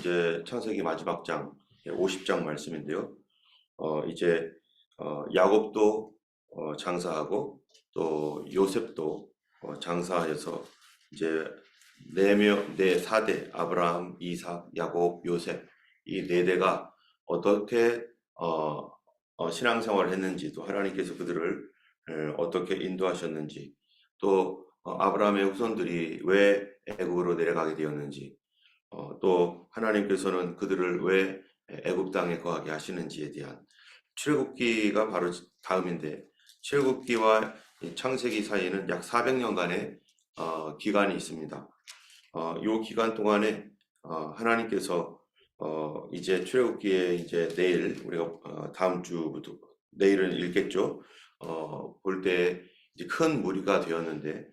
이제 창세기 마지막 장 50장 말씀인데요. 이제 야곱도 장사하고 또 요셉도 장사해서 이제 네 사대 아브라함, 이삭, 야곱, 요셉 이 네 대가 어떻게 신앙생활을 했는지, 또 하나님께서 그들을 어떻게 인도하셨는지, 또 아브라함의 후손들이 왜 애굽으로 내려가게 되었는지, 또 하나님께서는 그들을 왜 애굽 땅에 거하게 하시는지에 대한 출애굽기가 바로 다음인데, 출애굽기와 창세기 사이에는 약 400년간의 기간이 있습니다. 이 기간 동안에 하나님께서 이제 출애굽기에 이제 내일 우리가 다음 주부터 내일은 읽겠죠. 볼 때 이제 큰 무리가 되었는데,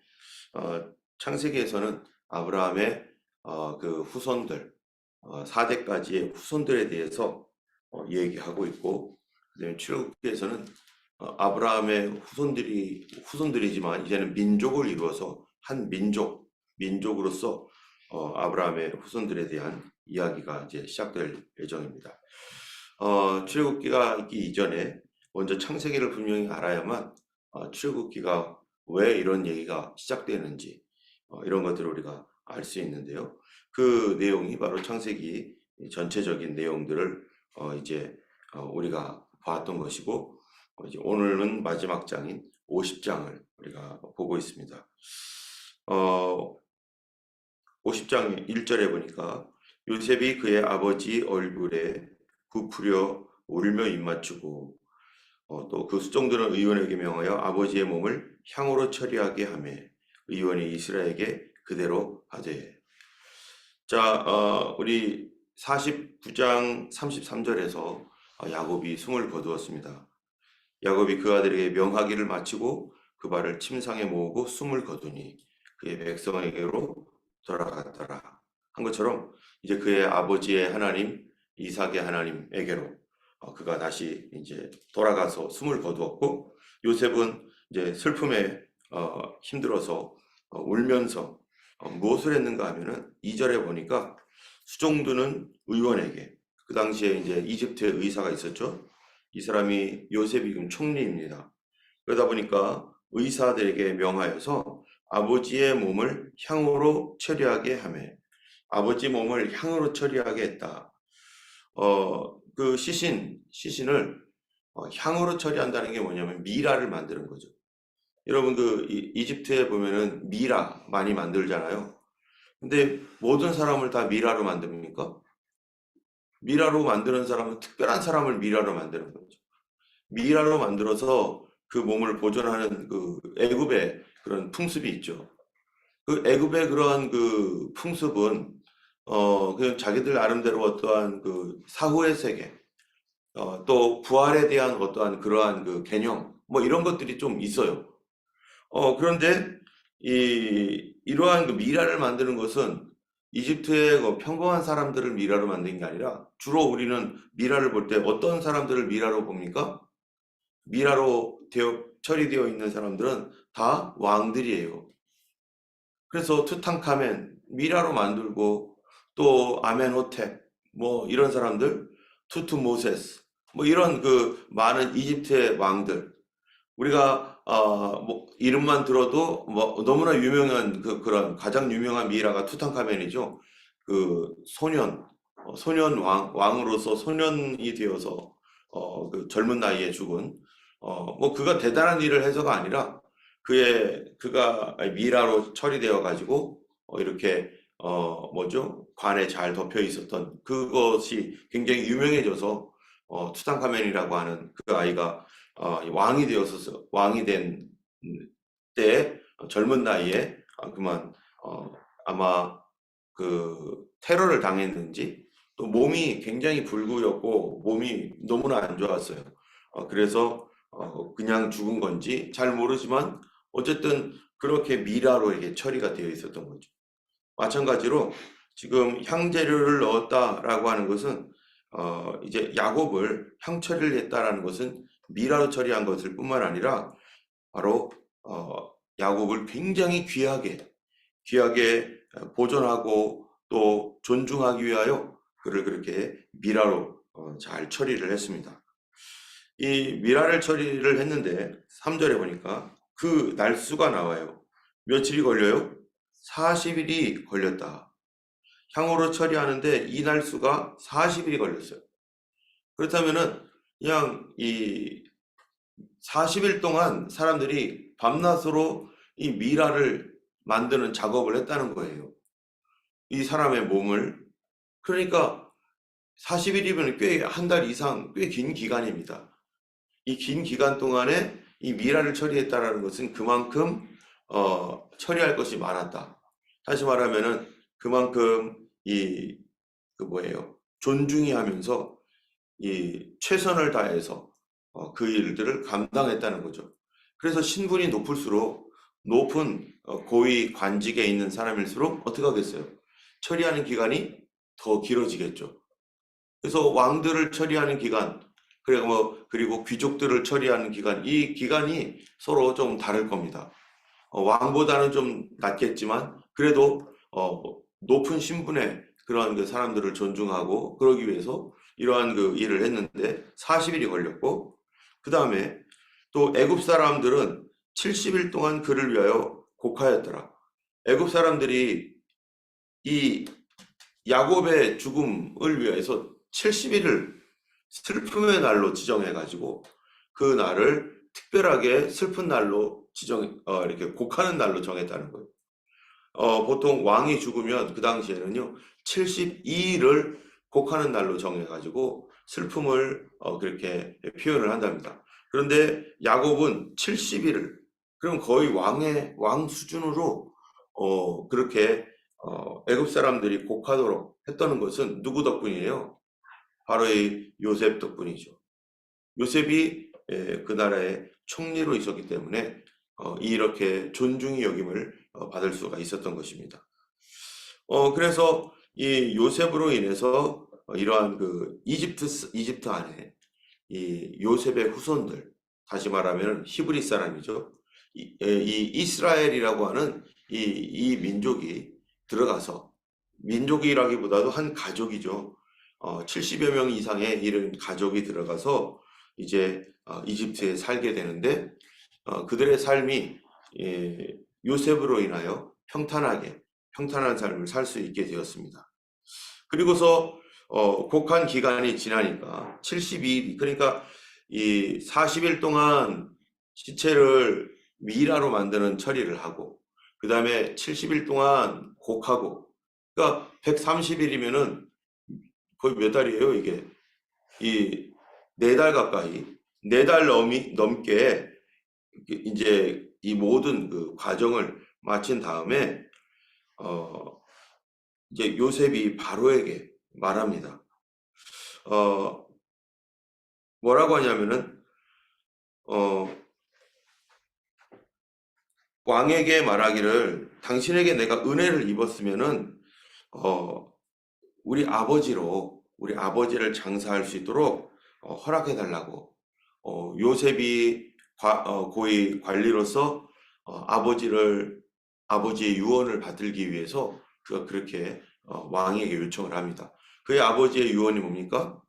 창세기에서는 아브라함의 그 후손들 4대까지의 후손들에 대해서 얘기하고 있고, 그다음에 출애굽기에서는 아브라함의 후손들이지만 이제는 민족을 이루어서 한 민족으로서 아브라함의 후손들에 대한 이야기가 이제 시작될 예정입니다. 출애굽기가 있기 이전에 먼저 창세기를 분명히 알아야만 출애굽기가 왜 이런 얘기가 시작되는지 이런 것들을 우리가 알 수 있는데요. 그 내용이 바로 창세기 전체적인 내용들을 이제 우리가 봤던 것이고, 이제 오늘은 마지막 장인 50장을 우리가 보고 있습니다. 50장 1절에 보니까 요셉이 그의 아버지 얼굴에 부풀려 울며 입맞추고, 또 그 수종들은 의원에게 명하여 아버지의 몸을 향으로 처리하게 하며 의원이 이스라엘에게 그대로 하되. 자, 우리 49장 33절에서 야곱이 숨을 거두었습니다. 야곱이 그 아들에게 명하기를 마치고 그 발을 침상에 모으고 숨을 거두니 그의 백성에게로 돌아갔더라 한 것처럼, 이제 그의 아버지의 하나님 이삭의 하나님에게로 그가 다시 이제 돌아가서 숨을 거두었고, 요셉은 이제 슬픔에 힘들어서 울면서 무엇을 했는가 하면은 2절에 보니까 수종두는 의원에게, 그 당시에 이제 이집트에 의사가 있었죠. 이 사람이 요셉이 지금 총리입니다. 그러다 보니까 의사들에게 명하여서 아버지의 몸을 향으로 처리하게 하며, 아버지 몸을 향으로 처리하게 했다. 그 시신을 향으로 처리한다는 게 뭐냐면 미라를 만드는 거죠. 여러분 그 이집트에 보면은 미라 많이 만들잖아요. 근데 모든 사람을 다 미라로 만듭니까? 미라로 만드는 사람은 특별한 사람을 미라로 만드는 거죠. 미라로 만들어서 그 몸을 보존하는 그 애굽의 그런 풍습이 있죠. 그 애굽의 그러한 그 풍습은 그냥 자기들 나름대로 어떠한 그 사후의 세계, 또 부활에 대한 어떠한 그러한 그 개념, 뭐 이런 것들이 좀 있어요. 그런데 이러한 그 미라를 만드는 것은 이집트의 그 평범한 사람들을 미라로 만든 게 아니라, 주로 우리는 미라를 볼 때 어떤 사람들을 미라로 봅니까? 미라로 처리되어 있는 사람들은 다 왕들이에요. 그래서 투탕카멘 미라로 만들고, 또 아멘호텝 뭐 이런 사람들, 투투모세스 뭐 이런 그 많은 이집트의 왕들, 우리가 뭐 이름만 들어도 뭐 너무나 유명한 그런 가장 유명한 미라가 투탕카멘이죠. 그 소년 왕으로서 소년이 되어서 그 젊은 나이에 죽은, 뭐 그가 대단한 일을 해서가 아니라 그가 미라로 처리되어 가지고 이렇게 뭐죠? 관에 잘 덮여 있었던 그것이 굉장히 유명해져서 투탕카멘이라고 하는 그 아이가 왕이 된 때 젊은 나이에 그만 아마 그 테러를 당했는지, 또 몸이 굉장히 불구였고 몸이 너무나 안 좋았어요. 그래서 그냥 죽은 건지 잘 모르지만 어쨌든 그렇게 미라로 이게 처리가 되어 있었던 거죠. 마찬가지로 지금 향재료를 넣었다라고 하는 것은 이제 야곱을 향처리를 했다라는 것은 미라로 처리한 것일 뿐만 아니라 바로 야곱을 굉장히 귀하게 보존하고 또 존중하기 위하여 그를 그렇게 미라로 잘 처리를 했습니다. 이 미라를 처리를 했는데 3절에 보니까 그 날수가 나와요. 며칠이 걸려요? 40일이 걸렸다. 향후로 처리하는데 이 날수가 40일이 걸렸어요. 그렇다면은 그냥 이 40일 동안 사람들이 밤낮으로 이 미라를 만드는 작업을 했다는 거예요. 이 사람의 몸을. 그러니까 40일이면 꽤 한 달 이상 꽤 긴 기간입니다. 이 긴 기간 동안에 이 미라를 처리했다라는 것은 그만큼 처리할 것이 많았다. 다시 말하면은 그만큼 그 뭐예요? 존중히 하면서 이 최선을 다해서 그 일들을 감당했다는 거죠. 그래서 신분이 높을수록 높은 고위 관직에 있는 사람일수록 어떻게 하겠어요? 처리하는 기간이 더 길어지겠죠. 그래서 왕들을 처리하는 기간, 그리고 귀족들을 처리하는 기간, 이 기간이 서로 좀 다를 겁니다. 왕보다는 좀 낮겠지만 그래도 높은 신분의 그러한 그 사람들을 존중하고 그러기 위해서 이러한 그 일을 했는데 40일이 걸렸고, 그 다음에 또 애굽 사람들은 70일 동안 그를 위하여 곡하였더라. 애굽 사람들이 이 야곱의 죽음을 위해서 70일을 슬픔의 날로 지정해가지고 그 날을 특별하게 슬픈 날로 이렇게 곡하는 날로 정했다는 거예요. 보통 왕이 죽으면 그 당시에는요, 72일을 곡하는 날로 정해가지고 슬픔을 그렇게 표현을 한답니다. 그런데 야곱은 70일을, 그럼 거의 왕 수준으로 그렇게 애굽 사람들이 곡하도록 했다는 것은 누구 덕분이에요? 바로 이 요셉 덕분이죠. 요셉이 그 나라의 총리로 있었기 때문에 이렇게 존중의 여김을 받을 수가 있었던 것입니다. 그래서 이 요셉으로 인해서 이러한 그 이집트 안에 이 요셉의 후손들, 다시 말하면 히브리 사람이죠. 이 이스라엘이라고 하는 이 민족이 들어가서, 민족이라기보다도 한 가족이죠. 70여 명 이상의 이런 가족이 들어가서 이제 이집트에 살게 되는데, 그들의 삶이 요셉으로 인하여 평탄한 삶을 살 수 있게 되었습니다. 그리고서 곡한 기간이 지나니까 72일, 그러니까 이 40일 동안 시체를 미라로 만드는 처리를 하고, 그 다음에 70일 동안 곡하고, 그러니까 130일이면은 거의 몇 달이에요, 이게? 이 4달 가까이, 4달 넘게 이제 이 모든 그 과정을 마친 다음에 이제 요셉이 바로에게 말합니다. 뭐라고 하냐면은 왕에게 말하기를, 당신에게 내가 은혜를 입었으면은 우리 아버지를 장사할 수 있도록 허락해 달라고. 요셉이 고위 관리로서 아버지의 유언을 받들기 위해서 그가 그렇게 왕에게 요청을 합니다. 그의 아버지의 유언이 뭡니까?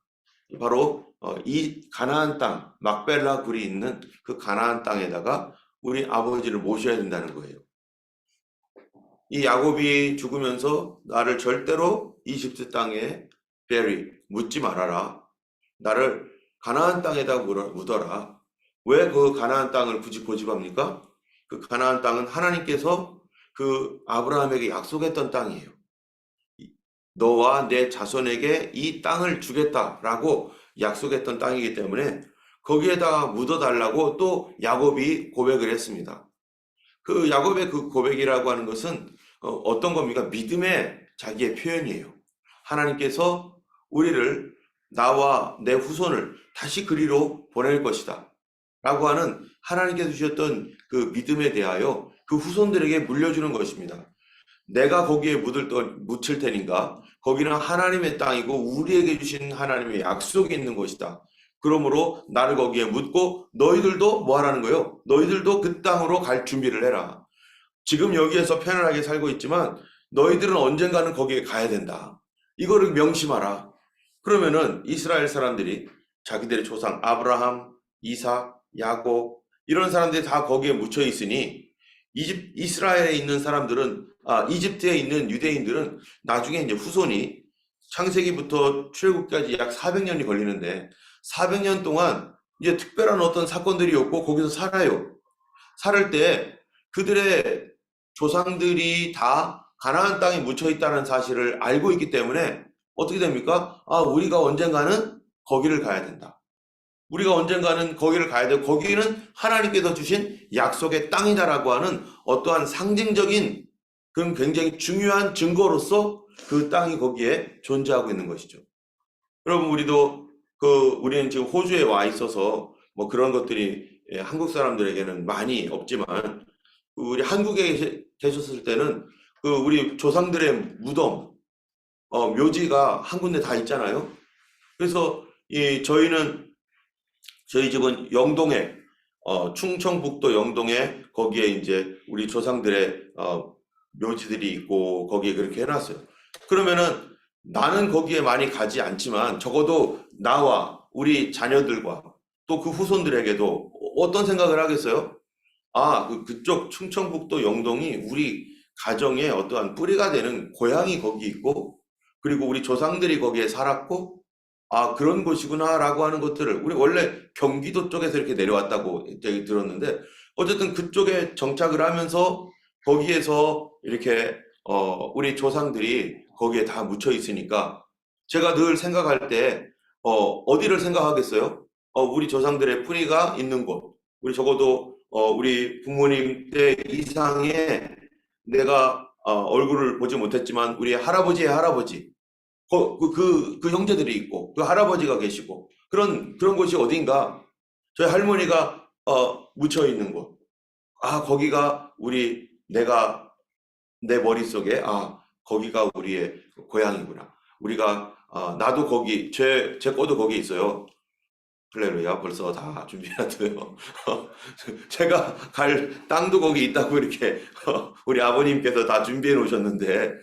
바로 이 가나안 땅, 막벨라 굴이 있는 그 가나안 땅에다가 우리 아버지를 모셔야 된다는 거예요. 이 야곱이 죽으면서 나를 절대로 이집트 땅에 묻지 말아라. 나를 가나안 땅에다 묻어라. 왜 그 가나안 땅을 굳이 고집합니까? 그 가나안 땅은 하나님께서 그 아브라함에게 약속했던 땅이에요. 너와 내 자손에게 이 땅을 주겠다라고 약속했던 땅이기 때문에 거기에다가 묻어달라고 또 야곱이 고백을 했습니다. 그 야곱의 그 고백이라고 하는 것은 어떤 겁니까? 믿음의 자기의 표현이에요. 하나님께서 우리를, 나와 내 후손을 다시 그리로 보낼 것이다 라고 하는 하나님께서 주셨던 그 믿음에 대하여 그 후손들에게 물려주는 것입니다. 내가 거기에 묻힐 테니까 거기는 하나님의 땅이고 우리에게 주신 하나님의 약속이 있는 것이다. 그러므로 나를 거기에 묻고 너희들도 뭐 하라는 거예요? 너희들도 그 땅으로 갈 준비를 해라. 지금 여기에서 편안하게 살고 있지만 너희들은 언젠가는 거기에 가야 된다. 이거를 명심하라. 그러면은 이스라엘 사람들이 자기들의 조상 아브라함, 이삭, 야곱 이런 사람들이 다 거기에 묻혀 있으니 이스라엘에 있는 사람들은 이집트에 있는 유대인들은 나중에 이제 후손이 창세기부터 출애굽까지 약 400년이 걸리는데 400년 동안 이제 특별한 어떤 사건들이 없고 거기서 살아요. 살을 때 그들의 조상들이 다 가나안 땅에 묻혀 있다는 사실을 알고 있기 때문에 어떻게 됩니까? 우리가 언젠가는 거기를 가야 된다. 우리가 언젠가는 거기를 가야 되고 거기는 하나님께서 주신 약속의 땅이다라고 하는 어떠한 상징적인 그런 굉장히 중요한 증거로서 그 땅이 거기에 존재하고 있는 것이죠. 여러분 우리는 지금 호주에 와 있어서 뭐 그런 것들이 한국 사람들에게는 많이 없지만 우리 한국에 계셨을 때는 우리 조상들의 무덤, 묘지가 한 군데 다 있잖아요. 그래서 저희 집은 영동에, 충청북도 영동에 거기에 이제 우리 조상들의 묘지들이 있고 거기에 그렇게 해놨어요. 그러면은 나는 거기에 많이 가지 않지만 적어도 나와 우리 자녀들과 또 그 후손들에게도 어떤 생각을 하겠어요? 그쪽 충청북도 영동이 우리 가정의 어떠한 뿌리가 되는 고향이 거기 있고, 그리고 우리 조상들이 거기에 살았고, 그런 곳이구나라고 하는 것들을, 우리 원래 경기도 쪽에서 이렇게 내려왔다고 얘기 들었는데, 어쨌든 그쪽에 정착을 하면서 거기에서 이렇게, 우리 조상들이 거기에 다 묻혀 있으니까, 제가 늘 생각할 때, 어디를 생각하겠어요? 우리 조상들의 뿌리가 있는 곳. 우리 적어도 우리 부모님 때 이상의 내가 얼굴을 보지 못했지만 우리 할아버지의 할아버지, 그 형제들이 있고 그 할아버지가 계시고 그런 곳이 어딘가 저희 할머니가 묻혀 있는 곳. 거기가 내가 내 머릿속에 거기가 우리의 고향이구나. 우리가 나도 거기 제 거도 거기 있어요. 할렐루야, 벌써 다 준비해야 돼요. 제가 갈 땅도 거기 있다고 이렇게 우리 아버님께서 다 준비해 놓으셨는데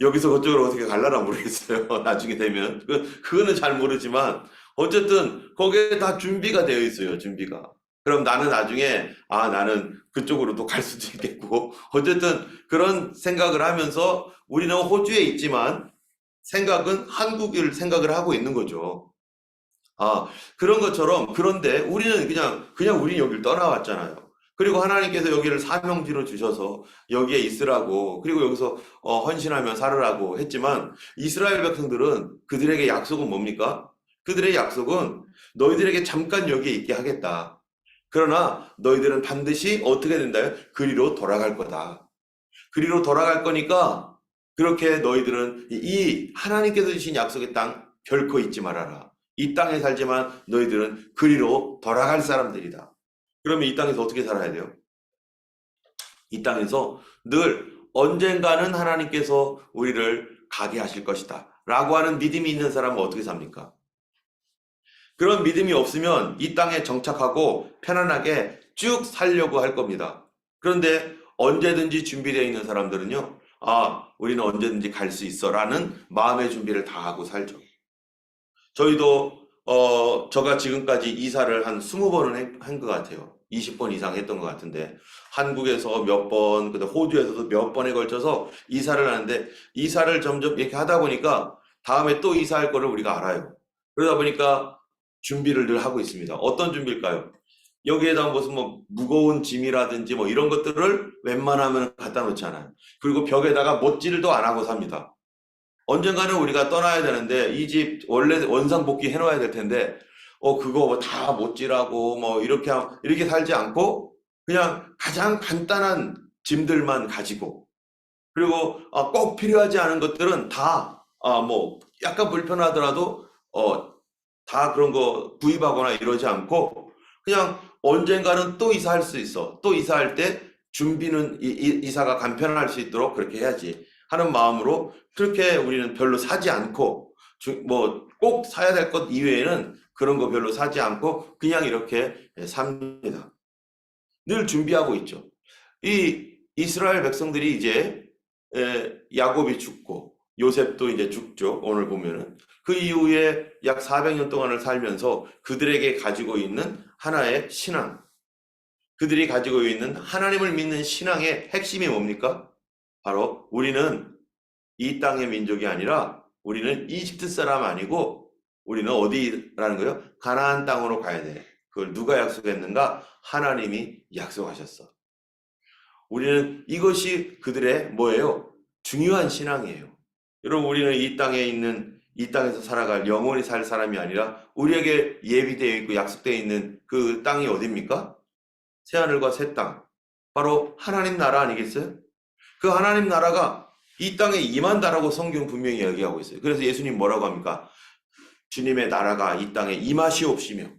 여기서 그쪽으로 어떻게 갈라나 모르겠어요. 나중에 되면 그거는 잘 모르지만 어쨌든 거기에 다 준비가 되어 있어요. 준비가. 그럼 나는 나중에 나는 그쪽으로도 갈 수도 있겠고 어쨌든 그런 생각을 하면서 우리는 호주에 있지만 생각은 한국을 생각을 하고 있는 거죠. 그런 것처럼, 그런데 우리는 그냥 우리 여기를 떠나왔잖아요. 그리고 하나님께서 여기를 사명지로 주셔서 여기에 있으라고, 그리고 여기서 헌신하며 살으라고 했지만, 이스라엘 백성들은 그들에게 약속은 뭡니까? 그들의 약속은 너희들에게 잠깐 여기에 있게 하겠다. 그러나 너희들은 반드시 어떻게 된다요? 그리로 돌아갈 거다. 그리로 돌아갈 거니까 그렇게 너희들은 이 하나님께서 주신 약속의 땅 결코 잊지 말아라. 이 땅에 살지만 너희들은 그리로 돌아갈 사람들이다. 그러면 이 땅에서 어떻게 살아야 돼요? 이 땅에서 늘 언젠가는 하나님께서 우리를 가게 하실 것이다. 라고 하는 믿음이 있는 사람은 어떻게 삽니까? 그런 믿음이 없으면 이 땅에 정착하고 편안하게 쭉 살려고 할 겁니다. 그런데 언제든지 준비되어 있는 사람들은요, 우리는 언제든지 갈 수 있어 라는 마음의 준비를 다 하고 살죠. 저희도, 제가 지금까지 이사를 한 20번은 한 것 같아요. 20번 이상 했던 것 같은데, 한국에서 몇 번, 그다음 호주에서도 몇 번에 걸쳐서 이사를 하는데, 이사를 점점 이렇게 하다 보니까 다음에 또 이사할 거를 우리가 알아요. 그러다 보니까 준비를 늘 하고 있습니다. 어떤 준비일까요? 여기에다 무슨 뭐 무거운 짐이라든지 뭐 이런 것들을 웬만하면 갖다 놓잖아요. 그리고 벽에다가 못질도 안 하고 삽니다. 언젠가는 우리가 떠나야 되는데 이 집 원래 원상복귀 해놓아야 될 텐데 그거 뭐다 못질하고 뭐 이렇게 살지 않고 그냥 가장 간단한 짐들만 가지고 그리고 꼭 필요하지 않은 것들은 다 뭐 약간 불편하더라도 다 그런 거 구입하거나 이러지 않고 그냥 언젠가는 또 이사할 수 있어. 또 이사할 때 준비는 이사가 간편할 수 있도록 그렇게 해야지 하는 마음으로 그렇게 우리는 별로 사지 않고 뭐 꼭 사야 될 것 이외에는 그런 거 별로 사지 않고 그냥 이렇게 삽니다. 늘 준비하고 있죠. 이 이스라엘 백성들이 이제 야곱이 죽고 요셉도 이제 죽죠. 오늘 보면은. 그 이후에 약 400년 동안을 살면서 그들에게 가지고 있는 하나의 신앙, 그들이 가지고 있는 하나님을 믿는 신앙의 핵심이 뭡니까? 바로 우리는 이 땅의 민족이 아니라 우리는 이집트 사람 아니고 우리는 어디라는 거예요? 가나안 땅으로 가야 돼. 그걸 누가 약속했는가? 하나님이 약속하셨어. 우리는 이것이 그들의 뭐예요? 중요한 신앙이에요. 여러분, 우리는 이 땅에 있는, 이 땅에서 살아갈, 영원히 살 사람이 아니라 우리에게 예비되어 있고 약속되어 있는 그 땅이 어디입니까? 새하늘과 새 땅. 바로 하나님 나라 아니겠어요? 그 하나님 나라가 이 땅에 임한다라고 성경 분명히 이야기하고 있어요. 그래서 예수님 뭐라고 합니까? 주님의 나라가 이 땅에 임하시옵시며.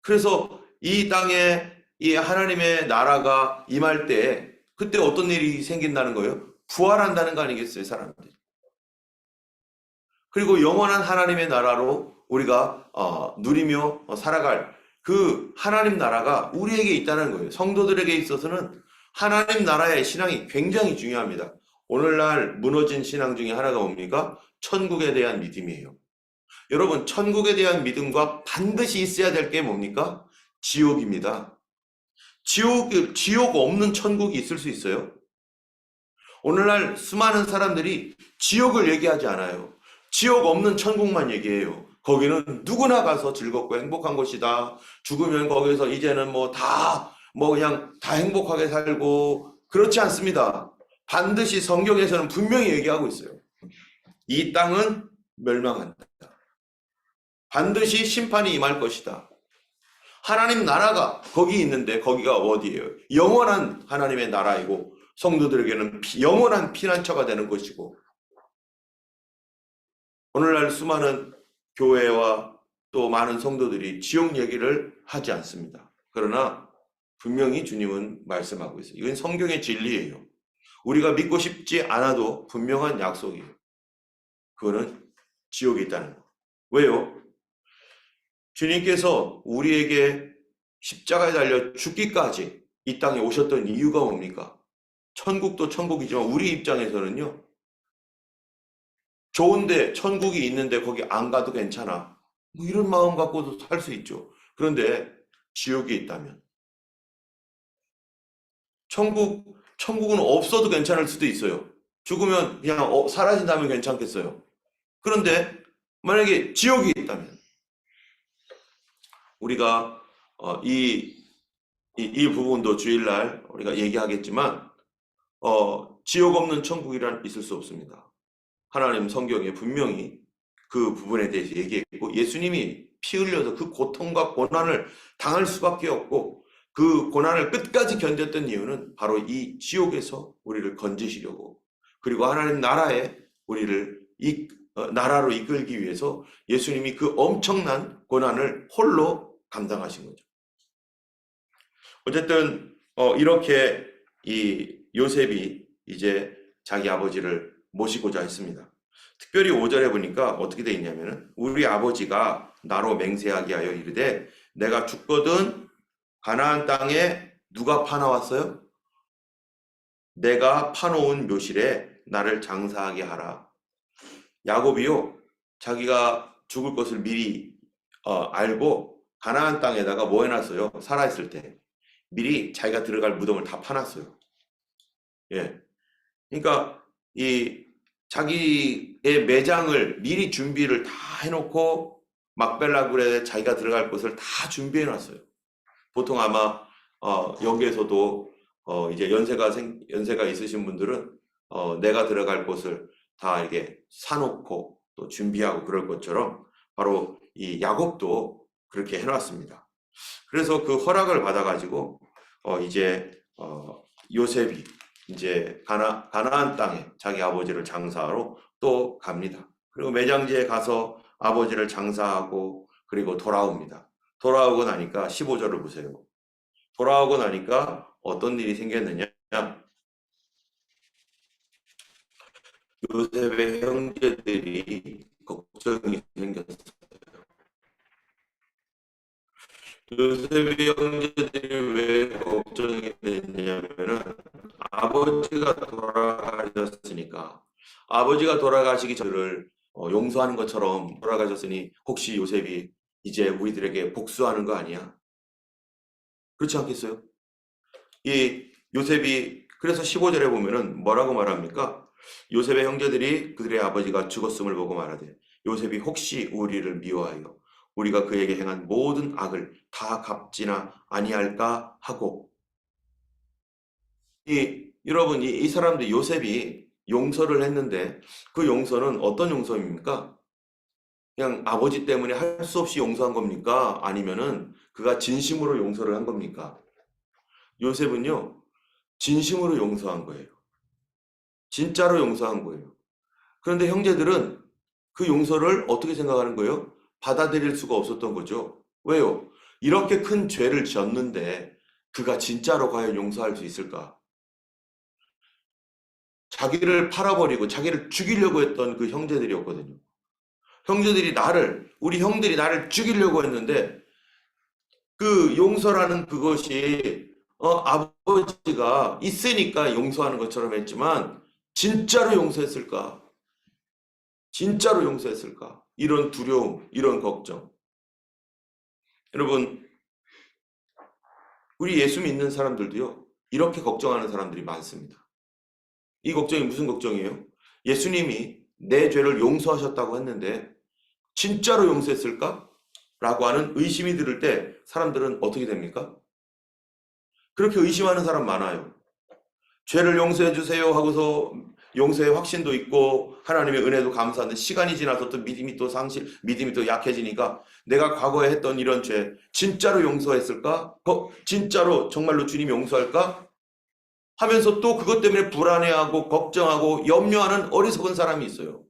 그래서 이 땅에 이 하나님의 나라가 임할 때 그때 어떤 일이 생긴다는 거예요? 부활한다는 거 아니겠어요, 사람들. 그리고 영원한 하나님의 나라로 우리가 누리며 살아갈 그 하나님 나라가 우리에게 있다는 거예요. 성도들에게 있어서는 하나님 나라의 신앙이 굉장히 중요합니다. 오늘날 무너진 신앙 중에 하나가 뭡니까? 천국에 대한 믿음이에요. 여러분, 천국에 대한 믿음과 반드시 있어야 될 게 뭡니까? 지옥입니다. 지옥 없는 천국이 있을 수 있어요? 오늘날 수많은 사람들이 지옥을 얘기하지 않아요. 지옥 없는 천국만 얘기해요. 거기는 누구나 가서 즐겁고 행복한 곳이다. 죽으면 거기서 이제는 그냥 다 행복하게 살고, 그렇지 않습니다. 반드시 성경에서는 분명히 얘기하고 있어요. 이 땅은 멸망한다. 반드시 심판이 임할 것이다. 하나님 나라가 거기 있는데 거기가 어디예요? 영원한 하나님의 나라이고 성도들에게는 영원한 피난처가 되는 것이고, 오늘날 수많은 교회와 또 많은 성도들이 지옥 얘기를 하지 않습니다. 그러나 분명히 주님은 말씀하고 있어요. 이건 성경의 진리예요. 우리가 믿고 싶지 않아도 분명한 약속이에요. 그거는 지옥이 있다는 거. 왜요? 주님께서 우리에게 십자가에 달려 죽기까지 이 땅에 오셨던 이유가 뭡니까? 천국도 천국이지만 우리 입장에서는요, 좋은데 천국이 있는데 거기 안 가도 괜찮아, 뭐 이런 마음 갖고도 살 수 있죠. 그런데 지옥이 있다면, 천국은 없어도 괜찮을 수도 있어요. 죽으면 그냥 사라진다면 괜찮겠어요. 그런데 만약에 지옥이 있다면, 우리가 이 부분도 주일날 우리가 얘기하겠지만 지옥 없는 천국이란 있을 수 없습니다. 하나님 성경에 분명히 그 부분에 대해서 얘기했고, 예수님이 피 흘려서 그 고통과 고난을 당할 수밖에 없고 그 고난을 끝까지 견뎠던 이유는 바로 이 지옥에서 우리를 건지시려고, 그리고 하나님 나라에 우리를 나라로 이끌기 위해서 예수님이 그 엄청난 고난을 홀로 감당하신 거죠. 어쨌든 이렇게 이 요셉이 이제 자기 아버지를 모시고자 했습니다. 특별히 5절에 보니까 어떻게 돼 있냐면은, 우리 아버지가 나로 맹세하게 하여 이르되 내가 죽거든 가나안 땅에 누가 파나왔어요? 내가 파놓은 묘실에 나를 장사하게 하라. 야곱이요, 자기가 죽을 것을 미리 알고 가나안 땅에다가 뭐 해놨어요? 살아있을 때 미리 자기가 들어갈 무덤을 다 파놨어요. 예. 그러니까 이 자기의 매장을 미리 준비를 다 해놓고 막벨라굴에 자기가 들어갈 곳을 다 준비해 놨어요. 보통 아마 여기에서도 이제 연세가 있으신 분들은 내가 들어갈 곳을 다 이렇게 사놓고 또 준비하고 그럴 것처럼 바로 이 야곱도 그렇게 해놨습니다. 그래서 그 허락을 받아가지고 이제 요셉이 이제 가나안 땅에 자기 아버지를 장사하러 또 갑니다. 그리고 매장지에 가서 아버지를 장사하고 그리고 돌아옵니다. 돌아오고 나니까 15절을 보세요. 돌아오고 나니까 어떤 일이 생겼느냐? 요셉의 형제들이 걱정이 생겼어요. 요셉의 형제들이 왜 걱정이 됐냐면은, 아버지가 돌아가셨으니까 아버지가 돌아가시기 전을 용서하는 것처럼 돌아가셨으니 혹시 요셉이 이제 우리들에게 복수하는 거 아니야? 그렇지 않겠어요? 이 요셉이 그래서 15절에 보면은 뭐라고 말합니까? 요셉의 형제들이 그들의 아버지가 죽었음을 보고 말하되 요셉이 혹시 우리를 미워하여 우리가 그에게 행한 모든 악을 다 갚지나 아니할까 하고 여러분 이 사람들 요셉이 용서를 했는데 그 용서는 어떤 용서입니까? 그냥 아버지 때문에 할 수 없이 용서한 겁니까? 아니면은 그가 진심으로 용서를 한 겁니까? 요셉은요, 진심으로 용서한 거예요. 진짜로 용서한 거예요. 그런데 형제들은 그 용서를 어떻게 생각하는 거예요? 받아들일 수가 없었던 거죠. 왜요? 이렇게 큰 죄를 지었는데 그가 진짜로 과연 용서할 수 있을까? 자기를 팔아버리고 자기를 죽이려고 했던 그 형제들이었거든요. 우리 형들이 나를 죽이려고 했는데 그 용서라는 그것이 아버지가 있으니까 용서하는 것처럼 했지만 진짜로 용서했을까? 진짜로 용서했을까? 이런 두려움, 이런 걱정. 여러분, 우리 예수 믿는 사람들도요, 이렇게 걱정하는 사람들이 많습니다. 이 걱정이 무슨 걱정이에요? 예수님이 내 죄를 용서하셨다고 했는데 진짜로 용서했을까? 라고 하는 의심이 들을 때 사람들은 어떻게 됩니까? 그렇게 의심하는 사람 많아요. 죄를 용서해 주세요 하고서 용서의 확신도 있고 하나님의 은혜도 감사하는데 시간이 지나서 또 믿음이 또 약해지니까 내가 과거에 했던 이런 죄 진짜로 용서했을까? 진짜로 정말로 주님이 용서할까? 하면서 또 그것 때문에 불안해하고 걱정하고 염려하는 어리석은 사람이 있어요.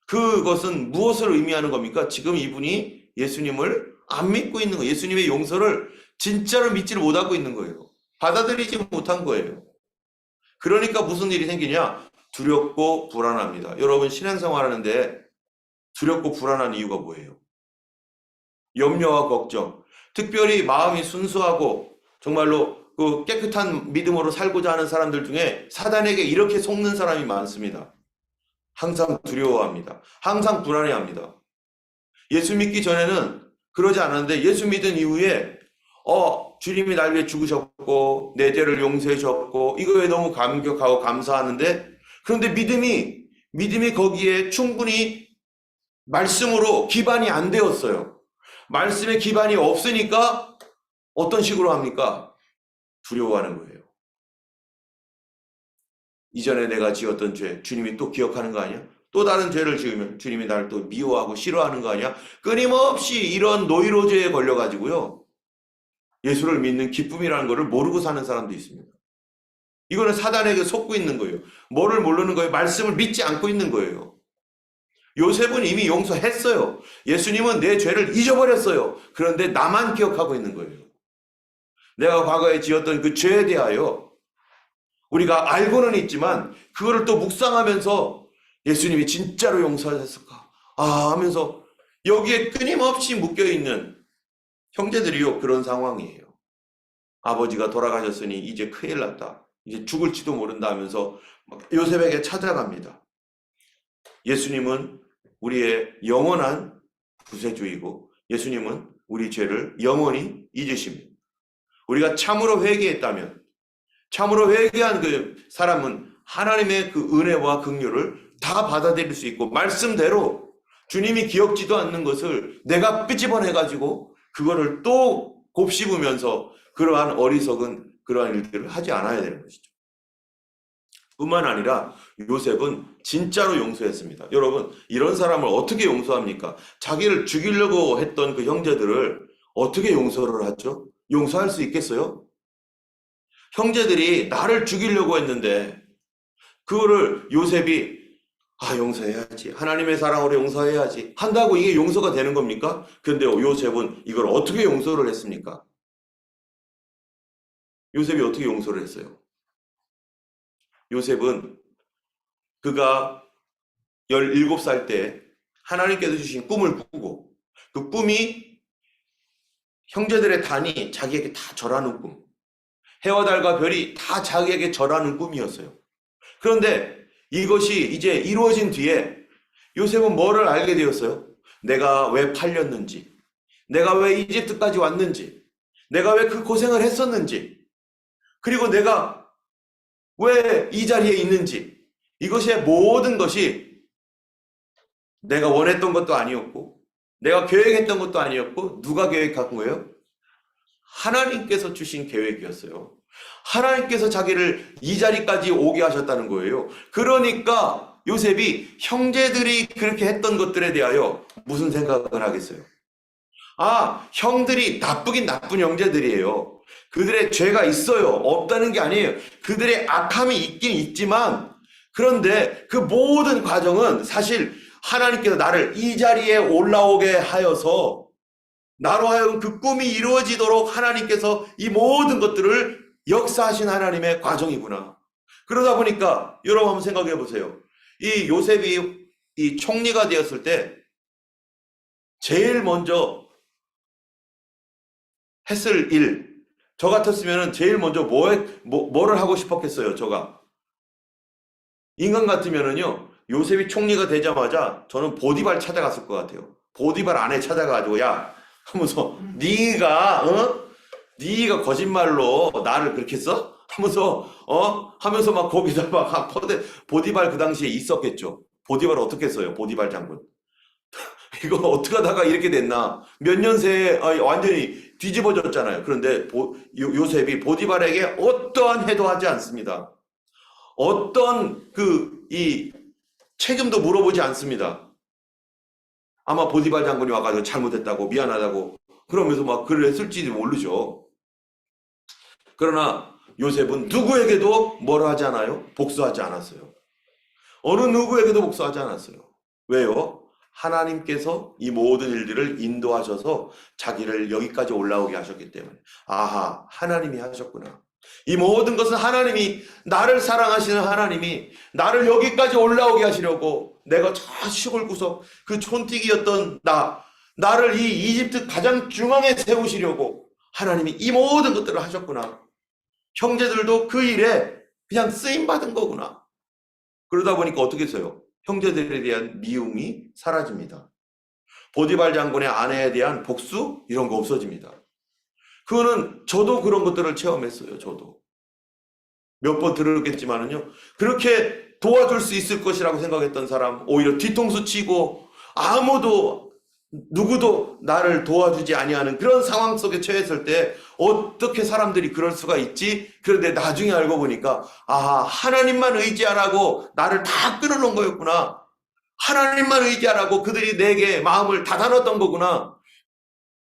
그것은 무엇을 의미하는 겁니까? 지금 이분이 예수님을 안 믿고 있는 거예요. 예수님의 용서를 진짜로 믿지를 못하고 있는 거예요. 받아들이지 못한 거예요. 그러니까 무슨 일이 생기냐? 두렵고 불안합니다. 여러분 신앙생활 하는데 두렵고 불안한 이유가 뭐예요? 염려와 걱정. 특별히 마음이 순수하고 정말로 그 깨끗한 믿음으로 살고자 하는 사람들 중에 사단에게 이렇게 속는 사람이 많습니다. 항상 두려워합니다. 항상 불안해합니다. 예수 믿기 전에는 그러지 않았는데 예수 믿은 이후에 주님이 날 위해 죽으셨고 내 죄를 용서해 주셨고 이거에 너무 감격하고 감사하는데 그런데 믿음이 거기에 충분히 말씀으로 기반이 안 되었어요. 말씀에 기반이 없으니까 어떤 식으로 합니까? 두려워하는 거예요. 이전에 내가 지었던 죄 주님이 또 기억하는 거 아니야? 또 다른 죄를 지으면 주님이 나를 또 미워하고 싫어하는 거 아니야? 끊임없이 이런 노이로제에 걸려가지고요. 예수를 믿는 기쁨이라는 것을 모르고 사는 사람도 있습니다. 이거는 사단에게 속고 있는 거예요. 뭐를 모르는 거예요? 말씀을 믿지 않고 있는 거예요. 요셉은 이미 용서했어요. 예수님은 내 죄를 잊어버렸어요. 그런데 나만 기억하고 있는 거예요. 내가 과거에 지었던 그 죄에 대하여 우리가 알고는 있지만 그거를 또 묵상하면서 예수님이 진짜로 용서하셨을까? 하면서 여기에 끊임없이 묶여있는 형제들이요 그런 상황이에요. 아버지가 돌아가셨으니 이제 큰일 났다. 이제 죽을지도 모른다 하면서 요셉에게 찾아갑니다. 예수님은 우리의 영원한 구세주이고 예수님은 우리 죄를 영원히 잊으십니다. 우리가 참으로 회개했다면 참으로 회개한 그 사람은 하나님의 그 은혜와 긍휼을 다 받아들일 수 있고 말씀대로 주님이 기억지도 않는 것을 내가 끄집어내가지고 그거를 또 곱씹으면서 그러한 어리석은 그러한 일들을 하지 않아야 되는 것이죠. 뿐만 아니라 요셉은 진짜로 용서했습니다. 여러분 이런 사람을 어떻게 용서합니까? 자기를 죽이려고 했던 그 형제들을 어떻게 용서를 하죠? 용서할 수 있겠어요? 형제들이 나를 죽이려고 했는데 그거를 요셉이 용서해야지. 하나님의 사랑으로 용서해야지. 한다고 이게 용서가 되는 겁니까? 근데 요셉은 이걸 어떻게 용서를 했습니까? 요셉이 어떻게 용서를 했어요? 요셉은 그가 17살 때 하나님께서 주신 꿈을 꾸고 그 꿈이 형제들의 단이 자기에게 다 절하는 꿈. 해와 달과 별이 다 자기에게 절하는 꿈이었어요. 그런데 이것이 이제 이루어진 뒤에 요셉은 뭐를 알게 되었어요? 내가 왜 팔렸는지, 내가 왜 이집트까지 왔는지, 내가 왜 그 고생을 했었는지, 그리고 내가 왜 이 자리에 있는지, 이것의 모든 것이 내가 원했던 것도 아니었고, 내가 계획했던 것도 아니었고, 누가 계획한 거예요? 하나님께서 주신 계획이었어요. 하나님께서 자기를 이 자리까지 오게 하셨다는 거예요. 그러니까 요셉이 형제들이 그렇게 했던 것들에 대하여 무슨 생각을 하겠어요? 아, 형들이 나쁘긴 나쁜 형제들이에요. 그들의 죄가 있어요. 없다는 게 아니에요. 그들의 악함이 있긴 있지만, 그런데 그 모든 과정은 사실 하나님께서 나를 이 자리에 올라오게 하여서 나로 하여금 그 꿈이 이루어지도록 하나님께서 이 모든 것들을 역사하신 하나님의 과정이구나. 그러다 보니까 여러분 한번 생각해 보세요. 이 요셉이 이 총리가 되었을 때 제일 먼저 했을 일, 저 같았으면 제일 먼저 뭐를 하고 싶었겠어요, 저가. 인간 같으면은요, 요셉이 총리가 되자마자 저는 보디발 찾아갔을 것 같아요. 보디발 안에 찾아가지고, 야, 하면서, 네가 거짓말로 나를 그렇게 써? 하면서 막 거기다 막 보디발 그 당시에 있었겠죠. 보디발 어떻게 써요? 보디발 장군. 이거 어떻게 하다가 이렇게 됐나? 몇 년 새에 완전히 뒤집어졌잖아요. 그런데 요셉이 보디발에게 어떠한 해도 하지 않습니다. 어떤 이 책임도 물어보지 않습니다. 아마 보디발 장군이 와가지고 잘못했다고 미안하다고 그러면서 막 글을 했을지도 모르죠. 그러나 요셉은 누구에게도 뭐라 하지 않아요? 복수하지 않았어요. 어느 누구에게도 복수하지 않았어요. 왜요? 하나님께서 이 모든 일들을 인도하셔서 자기를 여기까지 올라오게 하셨기 때문에. 아하, 하나님이 하셨구나. 이 모든 것은 하나님이, 나를 사랑하시는 하나님이 나를 여기까지 올라오게 하시려고, 내가 저 시골 구석 그 촌뛰기였던 나를 이 이집트 가장 중앙에 세우시려고 하나님이 이 모든 것들을 하셨구나. 형제들도 그 일에 그냥 쓰임받은 거구나. 그러다 보니까 어떻게 했어요? 형제들에 대한 미움이 사라집니다. 보디발 장군의 아내에 대한 복수? 이런 거 없어집니다. 그거는 저도 그런 것들을 체험했어요. 저도. 몇 번 들었겠지만은요. 그렇게 도와줄 수 있을 것이라고 생각했던 사람, 오히려 뒤통수 치고 누구도 나를 도와주지 아니하는 그런 상황 속에 처했을 때 어떻게 사람들이 그럴 수가 있지? 그런데 나중에 알고 보니까 하나님만 의지하라고 나를 다 끊어놓은 거였구나. 하나님만 의지하라고 그들이 내게 마음을 닫아놨던 거구나.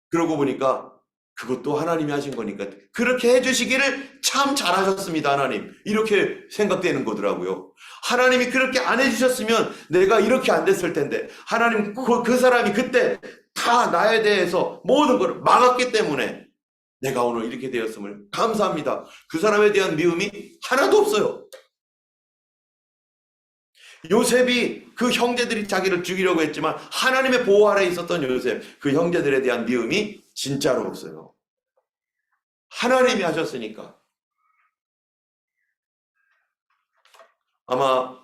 그러고 보니까 그것도 하나님이 하신 거니까 그렇게 해주시기를 참 잘하셨습니다. 하나님. 이렇게 생각되는 거더라고요. 하나님이 그렇게 안 해주셨으면 내가 이렇게 안 됐을 텐데, 하나님 그 사람이 그때 다 나에 대해서 모든 걸 막았기 때문에 내가 오늘 이렇게 되었음을 감사합니다. 그 사람에 대한 미움이 하나도 없어요. 요셉이 그 형제들이 자기를 죽이려고 했지만 하나님의 보호 아래에 있었던 요셉, 그 형제들에 대한 미움이 진짜로 없어요. 하나님이 하셨으니까. 아마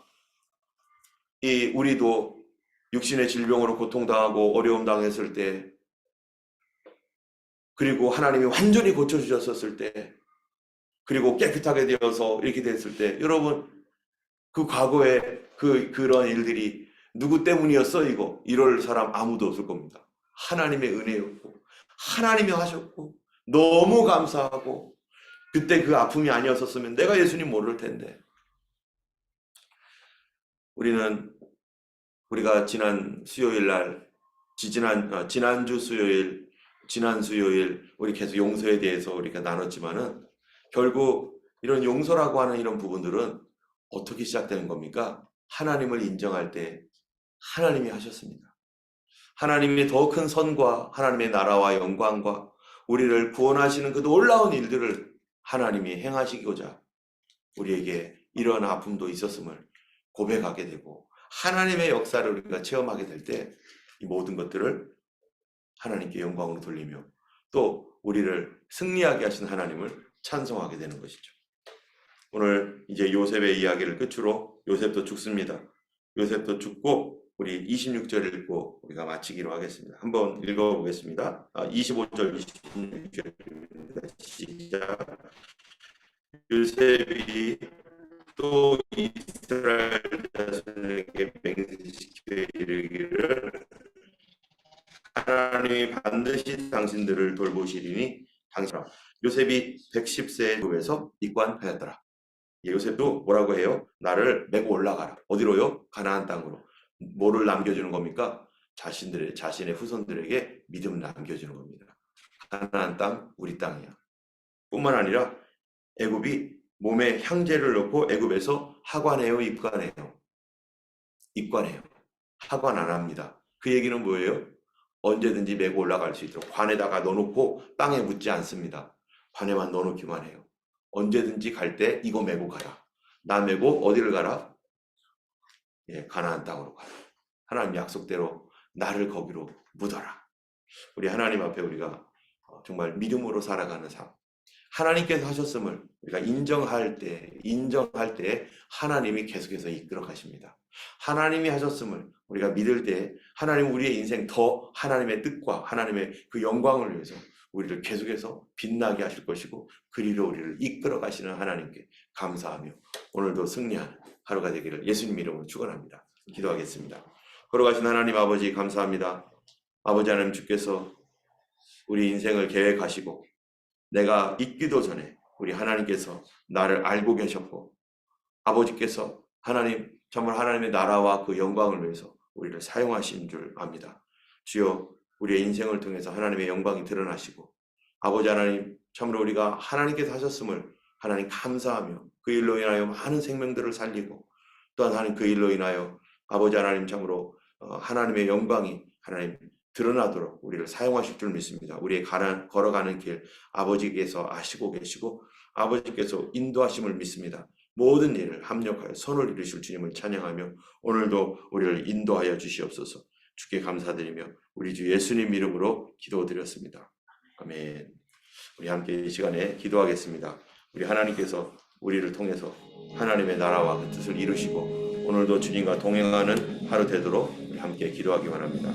우리도 육신의 질병으로 고통당하고 어려움 당했을 때, 그리고 하나님이 완전히 고쳐주셨을 때, 그리고 깨끗하게 되어서 이렇게 됐을 때, 여러분 그 과거에 그런 일들이 누구 때문이었어 이럴 사람 아무도 없을 겁니다. 하나님의 은혜였고 하나님이 하셨고 너무 감사하고, 그때 그 아픔이 아니었었으면 내가 예수님 모를 텐데. 우리가 지난 수요일 날, 지난주 수요일, 지난 수요일 우리 계속 용서에 대해서 우리가 나눴지만은, 결국 이런 용서라고 하는 이런 부분들은 어떻게 시작되는 겁니까? 하나님을 인정할 때 하나님이 하셨습니다. 하나님의 더 큰 선과 하나님의 나라와 영광과 우리를 구원하시는 그 놀라운 일들을 하나님이 행하시고자 우리에게 이러한 아픔도 있었음을 고백하게 되고, 하나님의 역사를 우리가 체험하게 될 때 이 모든 것들을 하나님께 영광으로 돌리며 또 우리를 승리하게 하신 하나님을 찬송하게 되는 것이죠. 오늘 이제 요셉의 이야기를 끝으로 요셉도 죽습니다. 요셉도 죽고 우리 26절 읽고 우리가 마치기로 하겠습니다. 한번 읽어보겠습니다. 25절 26절입니다. 시작. 요셉이 또 이스라엘 자손에게 맹세시켜 이르기를 하나님이 반드시 당신들을 돌보시리니 당신 요셉이 110세에 부에서 입관하였더라. 요셉도 뭐라고 해요? 나를 메고 올라가라. 어디로요? 가나안 땅으로. 뭐를 남겨주는 겁니까? 자신의 후손들에게 믿음을 남겨주는 겁니다. 가나안 땅, 우리 땅이야. 뿐만 아니라 애굽이 몸에 향제를 넣고 애굽에서 하관해요, 입관해요? 입관해요. 하관 안 합니다. 그 얘기는 뭐예요? 언제든지 메고 올라갈 수 있도록 관에다가 넣어놓고 땅에 묻지 않습니다. 관에만 넣어놓기만 해요. 언제든지 갈 때 이거 메고 가라. 나 메고 어디를 가라? 가나안 땅으로 가라. 하나님 약속대로 나를 거기로 묻어라. 우리 하나님 앞에 우리가 정말 믿음으로 살아가는 삶. 하나님께서 하셨음을 우리가 인정할 때 하나님이 계속해서 이끌어 가십니다. 하나님이 하셨음을 우리가 믿을 때 하나님 우리의 인생 더 하나님의 뜻과 하나님의 그 영광을 위해서 우리를 계속해서 빛나게 하실 것이고 그리로 우리를 이끌어 가시는 하나님께 감사하며 오늘도 승리하는 하루가 되기를 예수님 이름으로 축원합니다. 기도하겠습니다. 걸어가신 하나님 아버지 감사합니다. 아버지 하나님 주께서 우리 인생을 계획하시고 내가 있기도 전에 우리 하나님께서 나를 알고 계셨고 아버지께서 하나님 정말 하나님의 나라와 그 영광을 위해서 우리를 사용하신 줄 압니다. 주여 우리의 인생을 통해서 하나님의 영광이 드러나시고 아버지 하나님 참으로 우리가 하나님께서 하셨음을 하나님 감사하며 그 일로 인하여 많은 생명들을 살리고 또한 하나님 그 일로 인하여 아버지 하나님 참으로 하나님의 영광이 하나님 드러나도록 우리를 사용하실 줄 믿습니다. 우리의 걸어가는 길 아버지께서 아시고 계시고 아버지께서 인도하심을 믿습니다. 모든 일을 합력하여 선을 이루실 주님을 찬양하며 오늘도 우리를 인도하여 주시옵소서. 주께 감사드리며 우리 주 예수님 이름으로 기도드렸습니다. 아멘. 우리 함께 이 시간에 기도하겠습니다. 우리 하나님께서 우리를 통해서 하나님의 나라와 그 뜻을 이루시고 오늘도 주님과 동행하는 하루 되도록 우리 함께 기도하기 바랍니다.